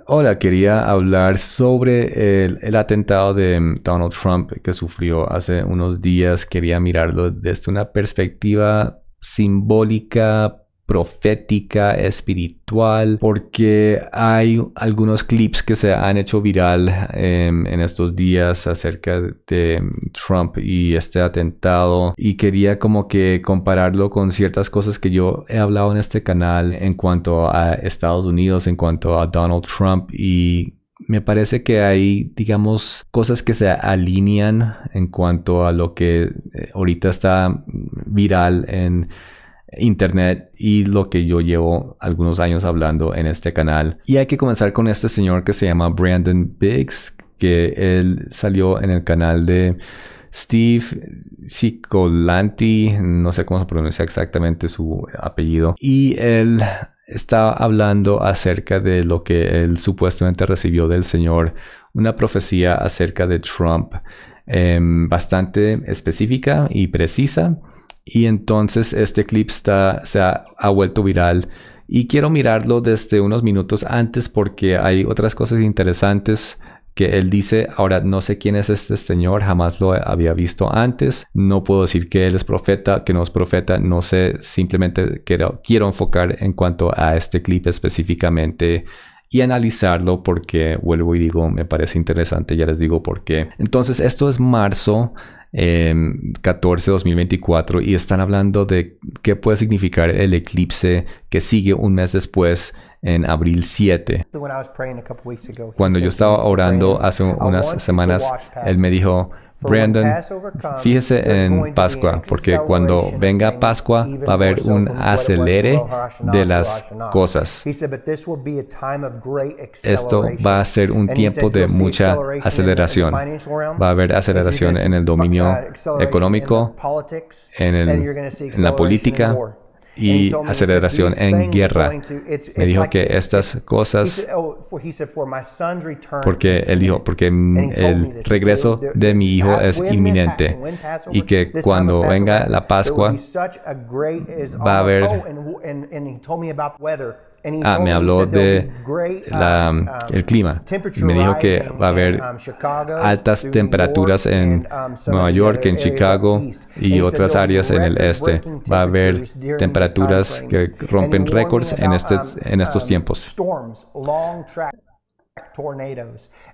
Hola, quería hablar sobre el atentado de Donald Trump que sufrió hace unos días. Quería mirarlo desde una perspectiva simbólica, profética, espiritual, porque hay algunos clips que se han hecho viral en estos días acerca de Trump y este atentado, y quería como que compararlo con ciertas cosas que yo he hablado en este canal en cuanto a Estados Unidos, en cuanto a Donald Trump, y me parece que hay, digamos, cosas que se alinean en cuanto a lo que ahorita está viral en internet y lo que yo llevo algunos años hablando en este canal. Y hay que comenzar con este señor que se llama Brandon Biggs, que él salió en el canal de Steve Cicolanti, no sé cómo se pronuncia exactamente su apellido, y él está hablando acerca de lo que él supuestamente recibió del Señor, una profecía acerca de Trump, bastante específica y precisa. Y entonces este clip ha vuelto viral y quiero mirarlo desde unos minutos antes porque hay otras cosas interesantes que él dice. Ahora, no sé quién es este señor, jamás lo había visto antes. No puedo decir que él es profeta, que no es profeta, no sé, simplemente quiero enfocar en cuanto a este clip específicamente y analizarlo porque, vuelvo y digo, me parece interesante, ya les digo por qué. Entonces, esto es marzo 14 2024 y están hablando de qué puede significar el eclipse que sigue un mes después en abril 7. Cuando yo estaba orando hace unas semanas, él me dijo: Brandon, fíjese en Pascua, porque cuando venga Pascua va a haber un acelere de las cosas. Esto va a ser un tiempo de mucha aceleración. Va a haber aceleración en el dominio económico, en la política y aceleración en guerra. Me dijo que estas cosas, porque él dijo, porque el regreso de mi hijo es inminente y que cuando venga la Pascua va a haber... me habló de el clima. Me dijo que va a haber altas temperaturas en Nueva York, en Chicago y otras áreas en el este. Va a haber temperaturas que rompen récords en estos tiempos.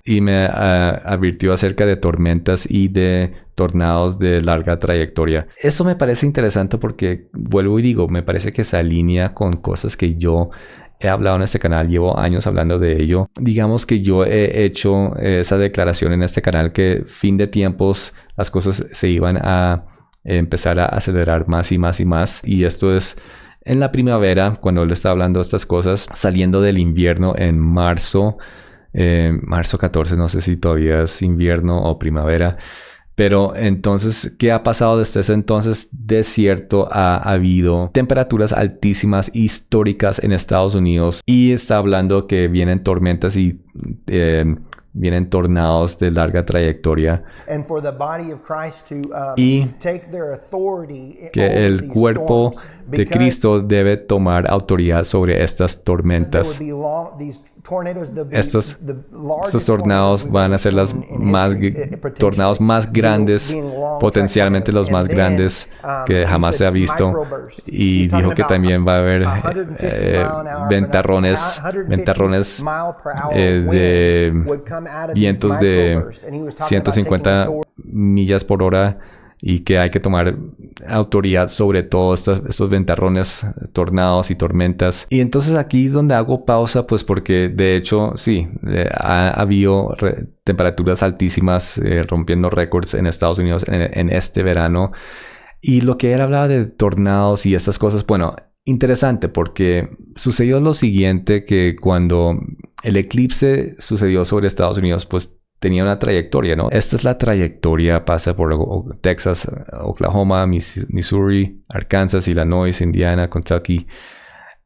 Y me advirtió acerca de tormentas y de tornados de larga trayectoria. Eso me parece interesante porque, vuelvo y digo, me parece que se alinea con cosas que yo he hablado en este canal, llevo años hablando de ello. Digamos que yo he hecho esa declaración en este canal que fin de tiempos las cosas se iban a empezar a acelerar más y más y más. Y esto es en la primavera, cuando él está hablando de estas cosas, saliendo del invierno en marzo. Marzo 14, no sé si todavía es invierno o primavera. Pero entonces, ¿qué ha pasado desde ese entonces? De cierto, ha habido temperaturas altísimas históricas en Estados Unidos y está hablando que vienen tormentas y vienen tornados de larga trayectoria y que el cuerpo de Cristo debe tomar autoridad sobre estas tormentas. Estos tornados van a ser tornados más grandes, potencialmente los más grandes que jamás se ha visto. Y dijo que también va a haber ventarrones de vientos de 150 millas por hora y que hay que tomar autoridad sobre todos estos ventarrones, tornados y tormentas. Y entonces aquí es donde hago pausa, pues porque de hecho sí, ha habido temperaturas altísimas rompiendo récords en Estados Unidos en este verano. Y lo que él hablaba de tornados y estas cosas, bueno, interesante porque sucedió lo siguiente, que cuando el eclipse sucedió sobre Estados Unidos, pues tenía una trayectoria, ¿no? Esta es la trayectoria, pasa por Texas, Oklahoma, Missouri, Arkansas, Illinois, Indiana, Kentucky.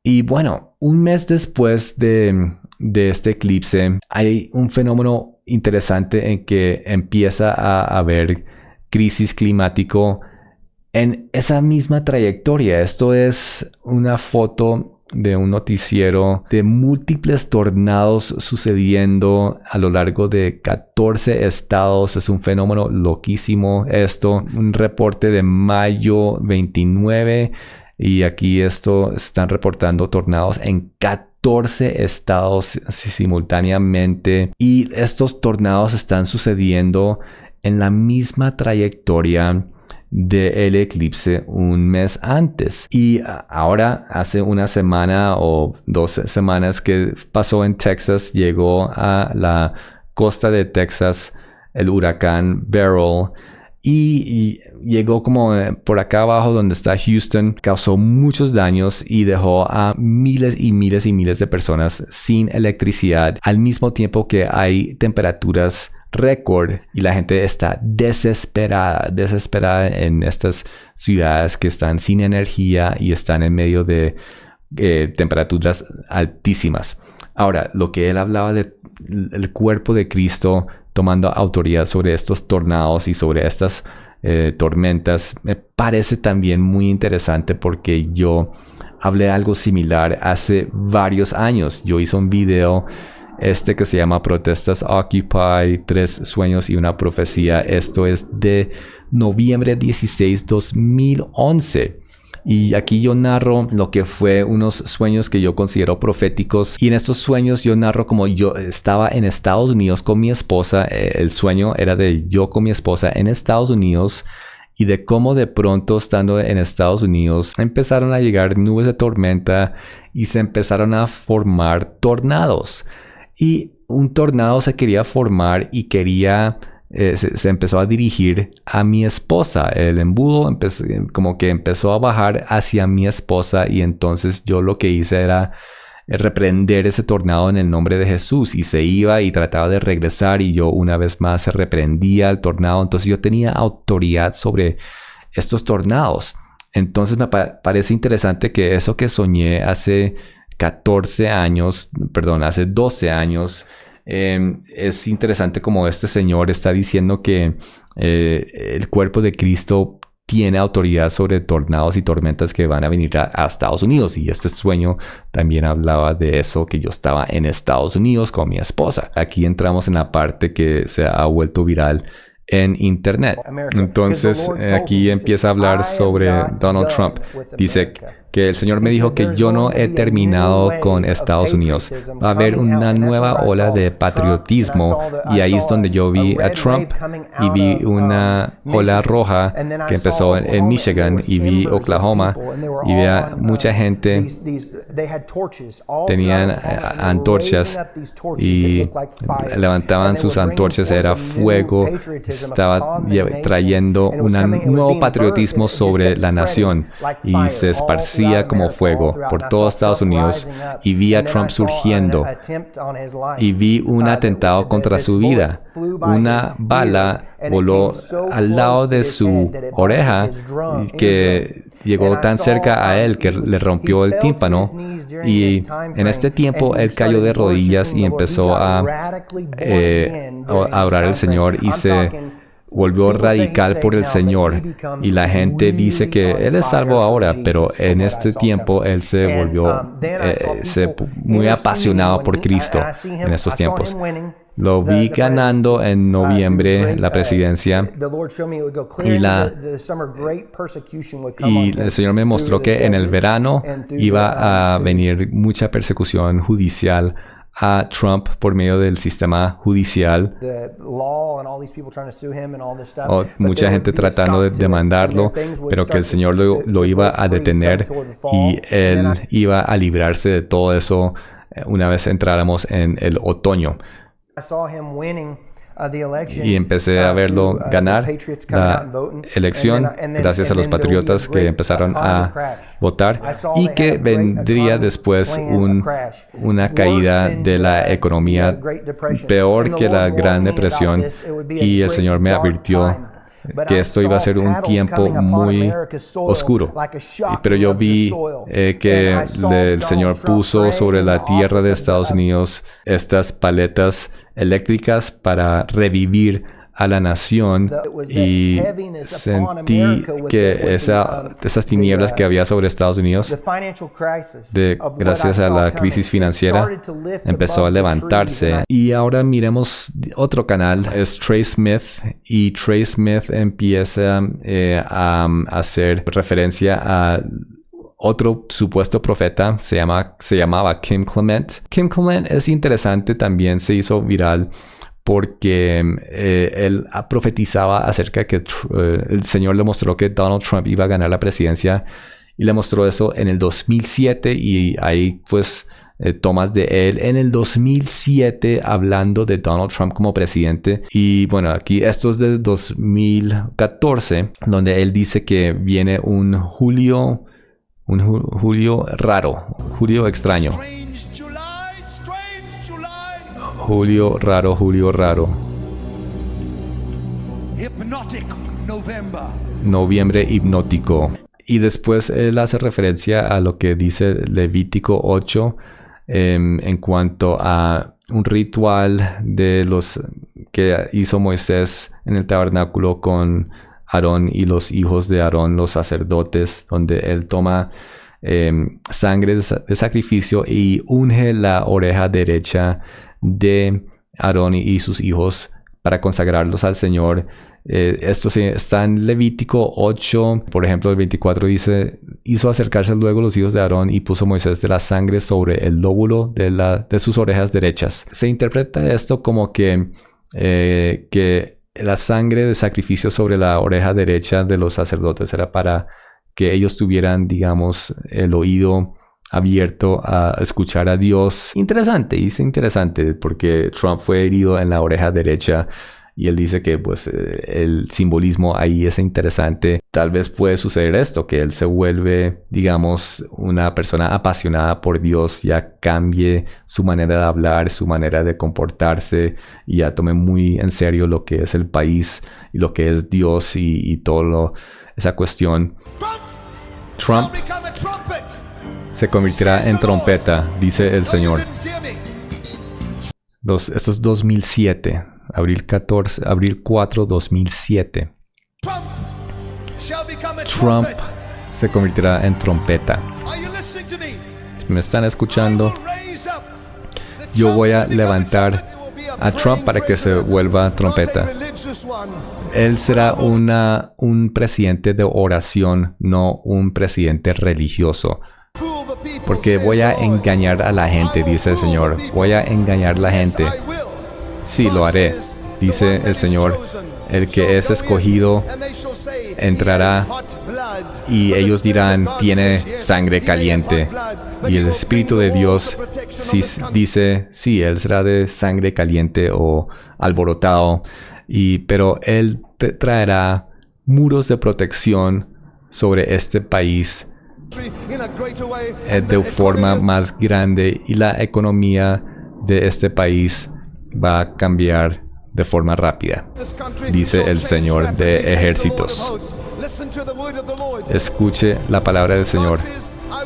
Y bueno, un mes después de este eclipse, hay un fenómeno interesante en que empieza a haber crisis climático en esa misma trayectoria. Esto es una foto de un noticiero de múltiples tornados sucediendo a lo largo de 14 estados. Es un fenómeno loquísimo esto. Un reporte de mayo 29 y aquí están reportando tornados en 14 estados simultáneamente y estos tornados están sucediendo en la misma trayectoria del eclipse un mes antes. Y ahora hace una semana o 2 semanas que pasó en Texas, llegó a la costa de Texas el huracán Beryl y llegó como por acá abajo donde está Houston, causó muchos daños y dejó a miles y miles y miles de personas sin electricidad, al mismo tiempo que hay temperaturas récord y la gente está desesperada en estas ciudades que están sin energía y están en medio de temperaturas altísimas. Ahora, lo que él hablaba del cuerpo de Cristo tomando autoridad sobre estos tornados y sobre estas tormentas me parece también muy interesante porque yo hablé algo similar hace varios años. Yo hice un video que se llama Protestas Occupy, 3 sueños y una profecía. Esto es de noviembre 16, 2011. Y aquí yo narro lo que fue unos sueños que yo considero proféticos. Y en estos sueños yo narro como yo estaba en Estados Unidos con mi esposa. El sueño era de yo con mi esposa en Estados Unidos. Y de cómo de pronto estando en Estados Unidos empezaron a llegar nubes de tormenta y se empezaron a formar tornados. Y un tornado se quería formar y se empezó a dirigir a mi esposa. El embudo empezó a bajar hacia mi esposa y entonces yo lo que hice era reprender ese tornado en el nombre de Jesús y se iba y trataba de regresar y yo una vez más se reprendía el tornado. Entonces yo tenía autoridad sobre estos tornados. Entonces me parece interesante que eso que soñé hace 12 años, es interesante como este señor está diciendo que el cuerpo de Cristo tiene autoridad sobre tornados y tormentas que van a venir a Estados Unidos. Y este sueño también hablaba de eso, que yo estaba en Estados Unidos con mi esposa. Aquí entramos en la parte que se ha vuelto viral en internet. Entonces aquí empieza a hablar sobre Donald Trump. Dice que el Señor me dijo que yo no he terminado con Estados Unidos. Va a haber una nueva ola de patriotismo y ahí es donde yo vi a Trump y vi una ola roja que empezó en Michigan y vi Oklahoma y vi a mucha gente tenían antorchas y levantaban sus antorchas, era fuego, estaba trayendo un nuevo patriotismo sobre la nación y se esparcía como fuego por todo Estados Unidos y vi a Trump surgiendo y vi un atentado contra su vida. Una bala voló al lado de su oreja que llegó tan cerca a él que le rompió el tímpano y en este tiempo él cayó de rodillas y empezó a orar al Señor y se volvió radical por el Señor y la gente dice que él es salvo ahora, pero en este tiempo él se volvió muy apasionado por Cristo en estos tiempos. Lo vi ganando en noviembre la presidencia y el Señor me mostró que en el verano iba a venir mucha persecución judicial a Trump por medio del sistema judicial. Mucha gente tratando de demandarlo, pero que el Señor lo iba a detener y él iba a librarse de todo eso una vez entráramos en el otoño. Y empecé a verlo ganar la elección gracias a los patriotas que empezaron a votar y que vendría después una caída de la economía peor que la Gran Depresión y el Señor me advirtió que esto iba a ser un tiempo muy oscuro. Pero yo vi que el Señor puso sobre la tierra de Estados Unidos estas paletas eléctricas para revivir a la nación y sentí que esas tinieblas que había sobre Estados Unidos, gracias a la crisis financiera, empezó a levantarse. Y ahora miremos otro canal, es Trey Smith, y Trey Smith empieza a hacer referencia a otro supuesto profeta, se llamaba Kim Clement. Kim Clement es interesante, también se hizo viral porque él profetizaba acerca de que el Señor le mostró que Donald Trump iba a ganar la presidencia, y le mostró eso en el 2007, y ahí pues tomas de él en el 2007 hablando de Donald Trump como presidente. Y bueno, aquí esto es de 2014, donde él dice que viene un julio raro, julio extraño. Julio raro. Noviembre hipnótico. Y después él hace referencia a lo que dice Levítico 8 en cuanto a un ritual de los que hizo Moisés en el tabernáculo con Aarón y los hijos de Aarón, los sacerdotes, donde él toma sangre de sacrificio y unge la oreja derecha de Aarón y sus hijos para consagrarlos al Señor. Esto está en Levítico 8, por ejemplo, el 24 dice: hizo acercarse luego los hijos de Aarón y puso Moisés de la sangre sobre el lóbulo de sus orejas derechas. Se interpreta esto como que la sangre de sacrificio sobre la oreja derecha de los sacerdotes era para que ellos tuvieran, digamos, el oído abierto a escuchar a Dios. Interesante porque Trump fue herido en la oreja derecha. Y él dice que pues el simbolismo ahí es interesante. Tal vez puede suceder esto, que él se vuelve, digamos, una persona apasionada por Dios, ya cambie su manera de hablar, su manera de comportarse, y ya tome muy en serio lo que es el país y lo que es Dios y todo esa cuestión. Trump se convertirá en trompeta, dice el Señor. Esto es 2007. Abril 4, 2007. Trump se convertirá en trompeta. Si me están escuchando, yo voy a levantar a Trump para que se vuelva trompeta. Él será un presidente de oración, no un presidente religioso. Porque voy a engañar a la gente, dice el Señor. Voy a engañar a la gente. Sí, lo haré, dice el Señor. El que es escogido entrará y ellos dirán: tiene sangre caliente. Y el Espíritu de Dios dice: sí, él será de sangre caliente o alborotado. Pero él traerá muros de protección sobre este país de forma más grande, y la economía de este país va a cambiar de forma rápida, dice el Señor de ejércitos. Escuche la palabra del Señor.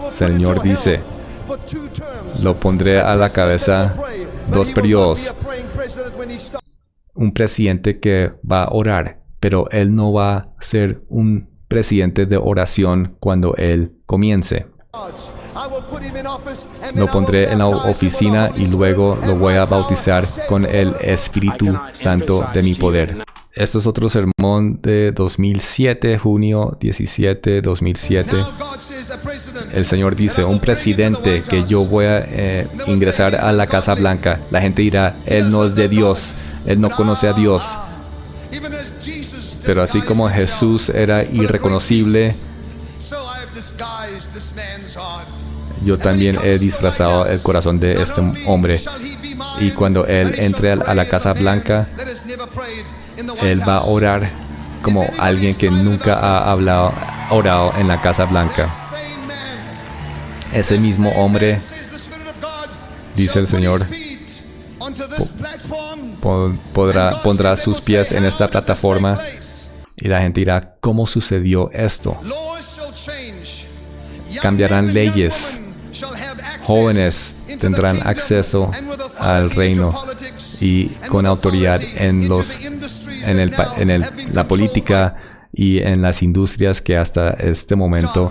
El Señor dice: lo pondré a la cabeza 2 periodos. Un presidente que va a orar, pero él no va a ser un presidente de oración cuando él comience. Lo pondré en la oficina y luego lo voy a bautizar con el Espíritu Santo de mi poder. Esto es otro sermón de 2007, junio 17, 2007. El Señor dice: un presidente que yo voy a ingresar a la Casa Blanca. La gente dirá: él no es de Dios, él no conoce a Dios. Pero así como Jesús era irreconocible, yo también he disfrazado el corazón de este hombre. Y cuando él entre a la Casa Blanca, él va a orar como alguien que nunca ha orado en la Casa Blanca. Ese mismo hombre, dice el Señor, pondrá sus pies en esta plataforma, y la gente dirá: ¿cómo sucedió esto? Cambiarán leyes. Jóvenes tendrán acceso al reino y con autoridad en los la política y en las industrias que hasta este momento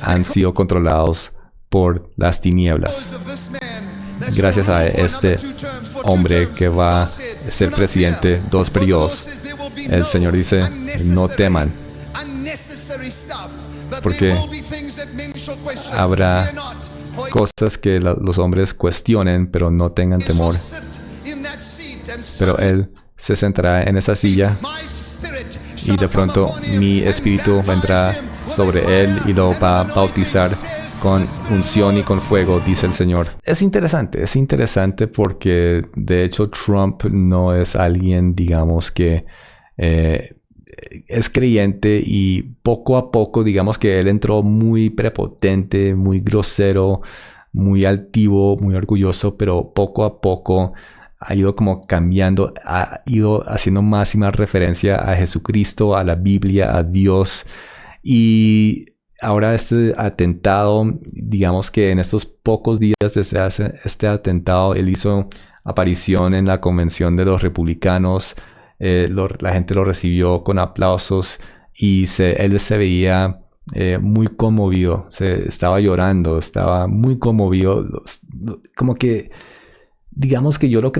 han sido controlados por las tinieblas. Gracias a este hombre que va a ser presidente 2 periodos, el Señor dice, no teman, porque habrá cosas que los hombres cuestionen, pero no tengan temor. Pero Él se sentará en esa silla y de pronto mi espíritu vendrá sobre Él y lo va a bautizar con unción y con fuego, dice el Señor. Es interesante porque de hecho Trump no es alguien, digamos, que es creyente, y poco a poco, digamos que él entró muy prepotente, muy grosero, muy altivo, muy orgulloso, pero poco a poco ha ido como cambiando, ha ido haciendo más y más referencia a Jesucristo, a la Biblia, a Dios. Y ahora este atentado, digamos que en estos pocos días desde este atentado, él hizo aparición en la convención de los republicanos. La gente lo recibió con aplausos y él se veía muy conmovido, estaba llorando, estaba muy conmovido, como que, digamos que yo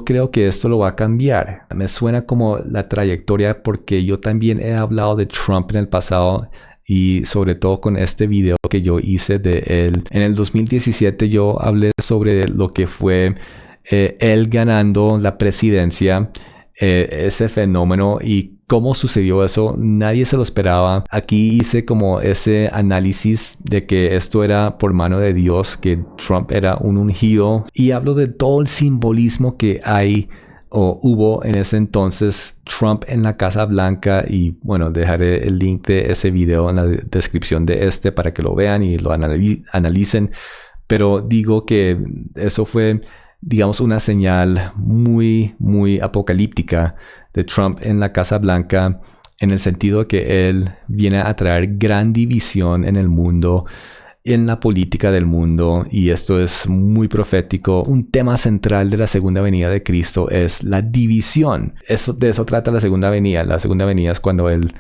creo que esto lo va a cambiar. Me suena como la trayectoria, porque yo también he hablado de Trump en el pasado, y sobre todo con este video que yo hice de él. En el 2017 yo hablé sobre lo que fue él ganando la presidencia, ese fenómeno y cómo sucedió eso. Nadie se lo esperaba. Aquí hice como ese análisis de que esto era por mano de Dios, que Trump era un ungido, y hablo de todo el simbolismo que hay o hubo en ese entonces. Trump en la Casa Blanca, y bueno, dejaré el link de ese video en la descripción de para que lo vean y lo analicen. Pero digo que eso fue, digamos, una señal muy, muy apocalíptica de Trump en la Casa Blanca, en el sentido de que él viene a traer gran división en el mundo, en la política del mundo, y esto es muy profético. Un tema central de la segunda venida de Cristo es la división. De eso trata la segunda venida. La segunda venida es cuando él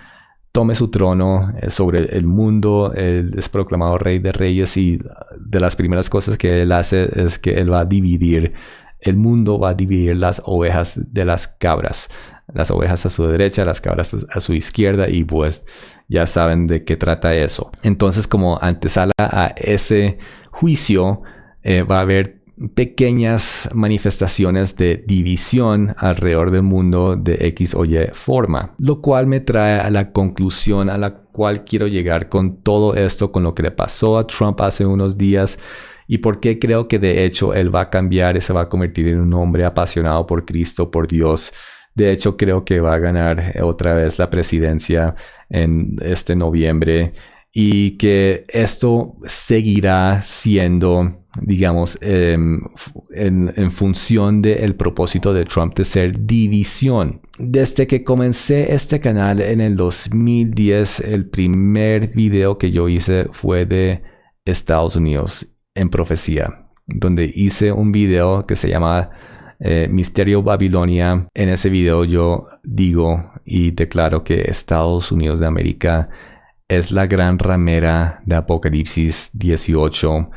tome su trono sobre el mundo. Él es proclamado Rey de Reyes, y de las primeras cosas que él hace es que él va a dividir el mundo, va a dividir las ovejas de las cabras. Las ovejas a su derecha, las cabras a su izquierda, y pues ya saben de qué trata eso. Entonces, como antesala a ese juicio, va a haber pequeñas manifestaciones de división alrededor del mundo de X o Y forma, lo cual me trae a la conclusión a la cual quiero llegar con todo esto, con lo que le pasó a Trump hace unos días, y por qué creo que de hecho él va a cambiar y se va a convertir en un hombre apasionado por Cristo, por Dios. De hecho, creo que va a ganar otra vez la presidencia en este noviembre, y que esto seguirá siendo, digamos, en función del propósito de Trump de ser división. Desde que comencé este canal en el 2010, el primer video que yo hice fue de Estados Unidos en profecía, donde hice un video que se llama Misterio Babilonia. En ese video yo digo y declaro que Estados Unidos de América es la gran ramera de Apocalipsis 18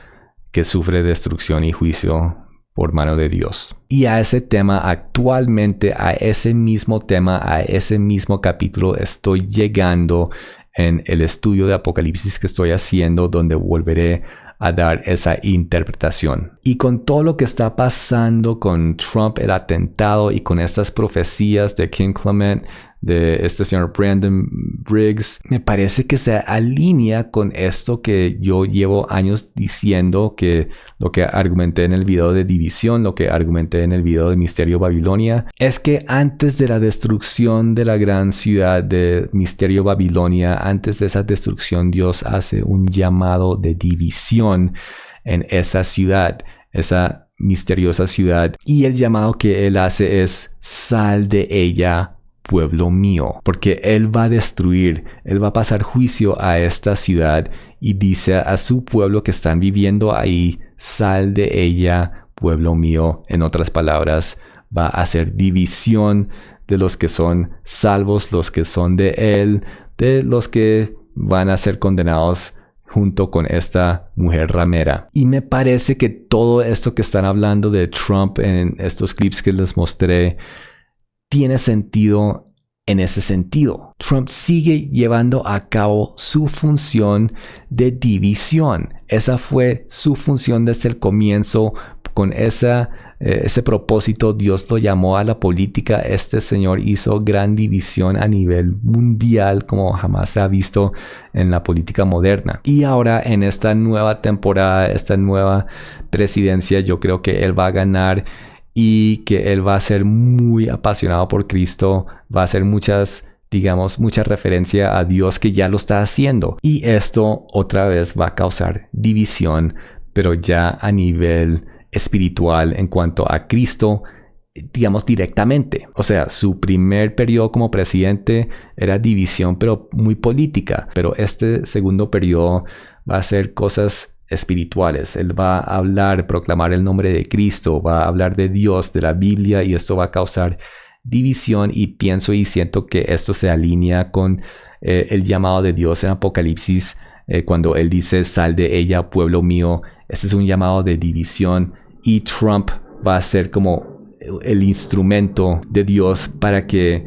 que sufre destrucción y juicio por mano de Dios. Y a ese tema actualmente, a ese mismo tema, a ese mismo capítulo estoy llegando en el estudio de Apocalipsis que estoy haciendo, donde volveré a dar esa interpretación. Y con todo lo que está pasando con Trump, el atentado, y con estas profecías de King Clement, de este señor Brandon Briggs, me parece que se alinea con esto que yo llevo años diciendo, que lo que argumenté en el video de división, lo que argumenté en el video de Misterio Babilonia, es que antes de la destrucción de la gran ciudad de Misterio Babilonia, antes de esa destrucción, Dios hace un llamado de división en esa ciudad, esa misteriosa ciudad, y el llamado que él hace es: sal de ella, pueblo mío, porque él va a destruir, él va a pasar juicio a esta ciudad, y dice a su pueblo que están viviendo ahí: sal de ella, pueblo mío. En otras palabras, va a hacer división de los que son salvos, los que son de Él, de los que van a ser condenados junto con esta mujer ramera. Y me parece que todo esto que están hablando de Trump en estos clips que les mostré tiene sentido en ese sentido. Trump sigue llevando a cabo su función de división. Esa fue su función desde el comienzo. Con ese propósito, Dios lo llamó a la política. Este señor hizo gran división a nivel mundial como jamás se ha visto en la política moderna. Y ahora en esta nueva temporada, esta nueva presidencia, yo creo que él va a ganar y que él va a ser muy apasionado por Cristo. Va a hacer mucha referencia a Dios, que ya lo está haciendo. Y esto otra vez va a causar división, pero ya a nivel espiritual en cuanto a Cristo, digamos directamente. O sea, su primer periodo como presidente era división, pero muy política. Pero este segundo periodo va a ser cosas espirituales. Él va a hablar, proclamar el nombre de Cristo, va a hablar de Dios, de la Biblia, y esto va a causar división. Y pienso y siento que esto se alinea con el llamado de Dios en Apocalipsis, cuando él dice: sal de ella, pueblo mío. Este es un llamado de división, y Trump va a ser como el instrumento de Dios para que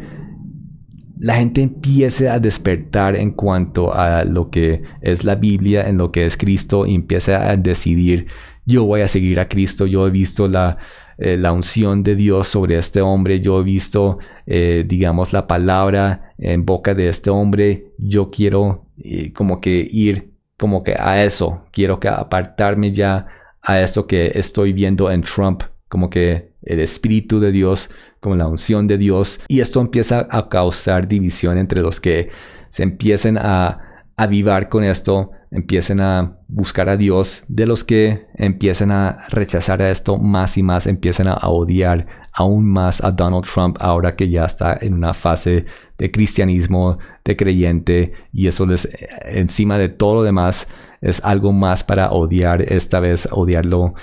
la gente empiece a despertar en cuanto a lo que es la Biblia, en lo que es Cristo, y empiece a decidir: yo voy a seguir a Cristo. Yo he visto la unción de Dios sobre este hombre. Yo he visto, la palabra en boca de este hombre. Yo quiero como que ir como que a eso. Quiero que apartarme ya a esto que estoy viendo en Trump, como que el Espíritu de Dios, como la unción de Dios. Y esto empieza a causar división entre los que se empiecen a avivar con esto, empiecen a buscar a Dios, de los que empiecen a rechazar a esto más y más, empiecen a odiar aún más a Donald Trump, ahora que ya está en una fase de cristianismo, de creyente, y eso les, encima de todo lo demás, es algo más para odiar. Esta vez odiarlo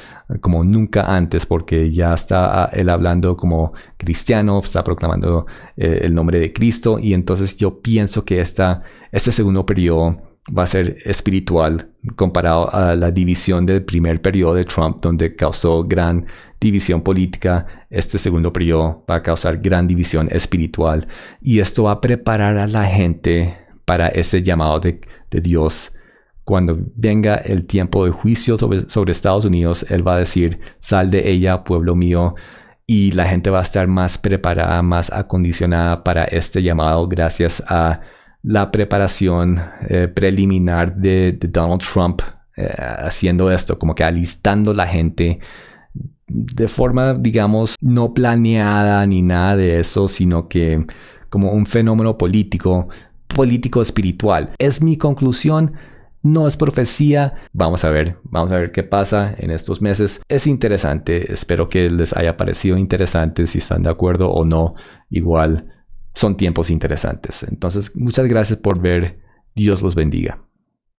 como nunca antes, porque ya está él hablando como cristiano, está proclamando el nombre de Cristo. Y entonces yo pienso que este segundo periodo va a ser espiritual comparado a la división del primer periodo de Trump, donde causó gran división política. Este segundo periodo va a causar gran división espiritual, y esto va a preparar a la gente para ese llamado de Dios. Cuando venga el tiempo de juicio sobre Estados Unidos, él va a decir: sal de ella, pueblo mío. Y la gente va a estar más preparada, más acondicionada para este llamado, gracias a la preparación preliminar de Donald Trump, haciendo esto, como que alistando la gente de forma, digamos, no planeada ni nada de eso, sino que como un fenómeno político espiritual. Es mi conclusión. No es profecía. Vamos a ver qué pasa en estos meses. Es interesante. Espero que les haya parecido interesante. Si están de acuerdo o no, igual son tiempos interesantes. Entonces, muchas gracias por ver. Dios los bendiga.